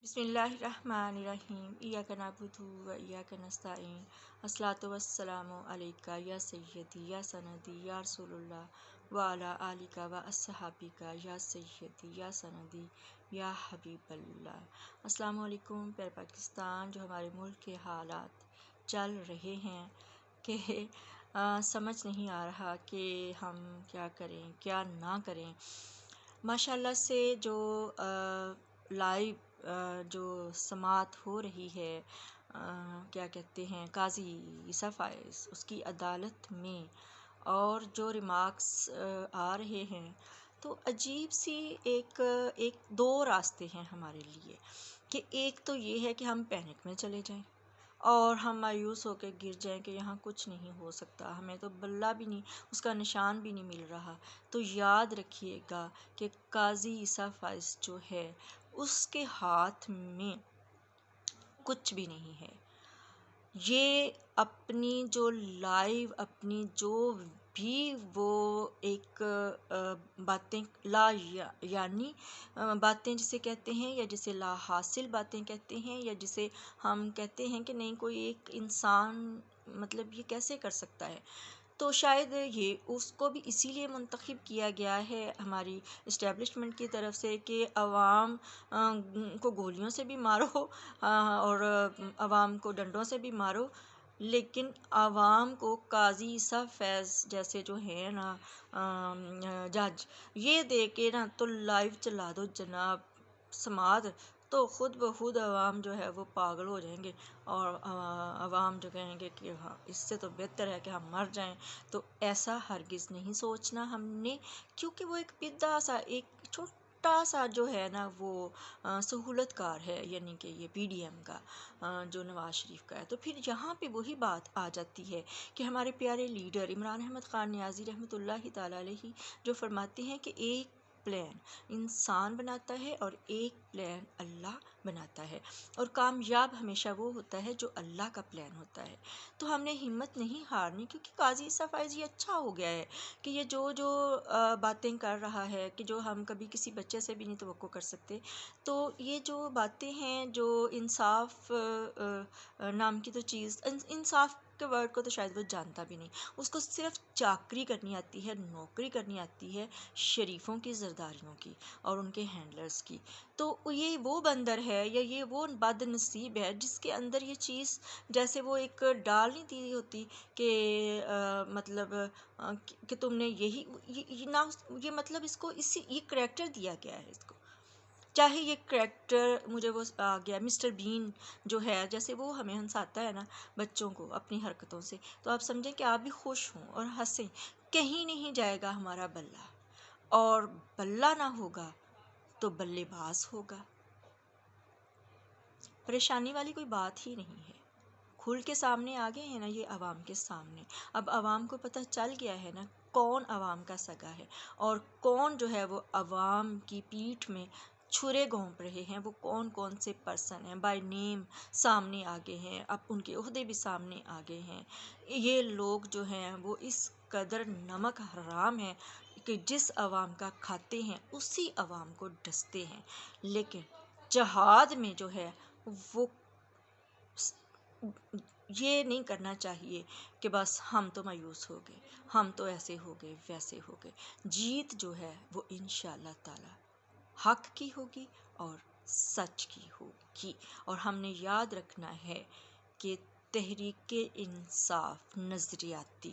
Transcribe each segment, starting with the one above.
بسم اللہ الرحمن الرحیم ایاک نعبد و ایاک نستعین الصلاۃ والسلام علیکہ یا سیدی یا سندی یا رسول اللہ وعلی آلک و اصحابک یا سیدی یا سندی یا حبیب اللہ۔ السلام علیکم پیارے پاکستان۔ جو ہمارے ملک کے حالات چل رہے ہیں کہ سمجھ نہیں آ رہا کہ ہم کیا کریں کیا نہ کریں۔ ماشاءاللہ سے جو لائیو جو سماعت ہو رہی ہے، کیا کہتے ہیں، قاضی عیسیٰ فائز اس کی عدالت میں، اور جو ریمارکس آ رہے ہیں، تو عجیب سی ایک دو راستے ہیں ہمارے لیے کہ ایک تو یہ ہے کہ ہم پینک میں چلے جائیں اور ہم مایوس ہو کے گر جائیں کہ یہاں کچھ نہیں ہو سکتا، ہمیں تو بلہ بھی نہیں، اس کا نشان بھی نہیں مل رہا۔ تو یاد رکھیے گا کہ قاضی عیسیٰ فائز جو ہے اس کے ہاتھ میں کچھ بھی نہیں ہے۔ یہ اپنی جو لائیو اپنی جو بھی وہ ایک باتیں یعنی باتیں جسے کہتے ہیں، یا جسے لا حاصل باتیں کہتے ہیں، یا جسے ہم کہتے ہیں کہ نہیں کوئی ایک انسان مطلب یہ کیسے کر سکتا ہے، تو شاید یہ اس کو بھی اسی لیے منتخب کیا گیا ہے ہماری اسٹیبلشمنٹ کی طرف سے کہ عوام کو گولیوں سے بھی مارو اور عوام کو ڈنڈوں سے بھی مارو، لیکن عوام کو قاضی عیسیٰ فیض جیسے جو ہیں نا جج، یہ دے کے نا تو لائیو چلا دو جناب سماعت، تو خود بخود عوام جو ہے وہ پاگل ہو جائیں گے، اور عوام جو کہیں گے کہ ہاں اس سے تو بہتر ہے کہ ہم مر جائیں۔ تو ایسا ہرگز نہیں سوچنا ہم نے، کیونکہ وہ ایک بدا سا ایک چھوٹا سا جو ہے نا وہ سہولت کار ہے، یعنی کہ یہ پی ڈی ایم کا جو نواز شریف کا ہے۔ تو پھر یہاں پہ وہی بات آ جاتی ہے کہ ہمارے پیارے لیڈر عمران احمد خان نیازی رحمۃ اللہ تعالیٰ علیہ جو فرماتے ہیں کہ ایک پلان انسان بناتا ہے اور ایک پلان اللہ بناتا ہے، اور کامیاب ہمیشہ وہ ہوتا ہے جو اللہ کا پلان ہوتا ہے۔ تو ہم نے ہمت نہیں ہارنی، کیونکہ قاضی عیسیٰ فائز یہ اچھا ہو گیا ہے کہ یہ جو باتیں کر رہا ہے کہ جو ہم کبھی کسی بچے سے بھی نہیں توقع کر سکتے، تو یہ جو باتیں ہیں جو انصاف نام کی تو چیز، انصاف کے ورڈ کو تو شاید وہ جانتا بھی نہیں، اس کو صرف چاکری کرنی آتی ہے، نوکری کرنی آتی ہے شریفوں کی، زرداریوں کی اور ان کے ہینڈلرز کی۔ تو یہ وہ بندر ہے یا یہ وہ بد نصیب ہے جس کے اندر یہ چیز جیسے وہ ایک ڈال نہیں دی ہوتی کہ مطلب کہ تم نے یہی نہ، یہ مطلب اس کو اسی یہ کریکٹر دیا گیا ہے اس کو، چاہے یہ کریکٹر مجھے وہ آ گیا مسٹر بین جو ہے، جیسے وہ ہمیں ہنساتا ہے نا بچوں کو اپنی حرکتوں سے، تو آپ سمجھیں کہ آپ بھی خوش ہوں اور ہنسیں، کہیں نہیں جائے گا ہمارا بلہ، اور بلہ نہ ہوگا تو بلے باز ہوگا۔ پریشانی والی کوئی بات ہی نہیں ہے، کھل کے سامنے آ گئے ہیں نا یہ عوام کے سامنے، اب عوام کو پتہ چل گیا ہے نا کون عوام کا سگا ہے اور کون جو ہے وہ عوام کی پیٹھ میں چھرے گھونپ رہے ہیں، وہ کون کون سے پرسن ہیں، بائی نیم سامنے آگے ہیں، اب ان کے عہدے بھی سامنے آگے ہیں۔ یہ لوگ جو ہیں وہ اس قدر نمک حرام ہیں کہ جس عوام کا کھاتے ہیں اسی عوام کو ڈستے ہیں، لیکن جہاد میں جو ہے وہ یہ نہیں کرنا چاہیے کہ بس ہم تو مایوس ہو گئے، ہم تو ایسے ہو گئے ویسے ہو گئے۔ جیت جو ہے وہ انشاءاللہ تعالی حق کی ہوگی اور سچ کی ہوگی، اور ہم نے یاد رکھنا ہے کہ تحریک انصاف نظریاتی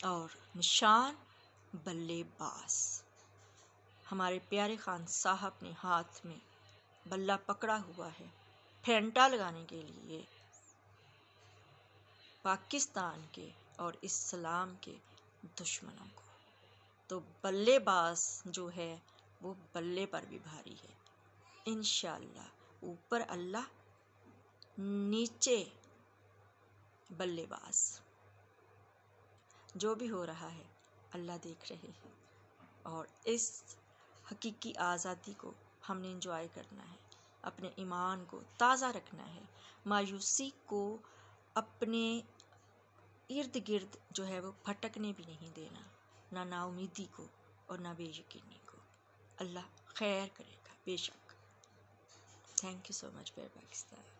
اور نشان بلے باز، ہمارے پیارے خان صاحب نے ہاتھ میں بلہ پکڑا ہوا ہے پھینٹا لگانے کے لیے پاکستان کے اور اسلام کے دشمنوں کو، تو بلے باز جو ہے وہ بلے پر بھی بھاری ہے۔ انشاءاللہ اوپر اللہ نیچے بلے باز، جو بھی ہو رہا ہے اللہ دیکھ رہے ہیں، اور اس حقیقی آزادی کو ہم نے انجوائے کرنا ہے، اپنے ایمان کو تازہ رکھنا ہے، مایوسی کو اپنے ارد گرد جو ہے وہ پھٹکنے بھی نہیں دینا، نہ نا امیدی کو اور نہ بے یقینی کو۔ اللہ خیر کرے گا بے شک۔ Thank you so much, Bear Pakistan.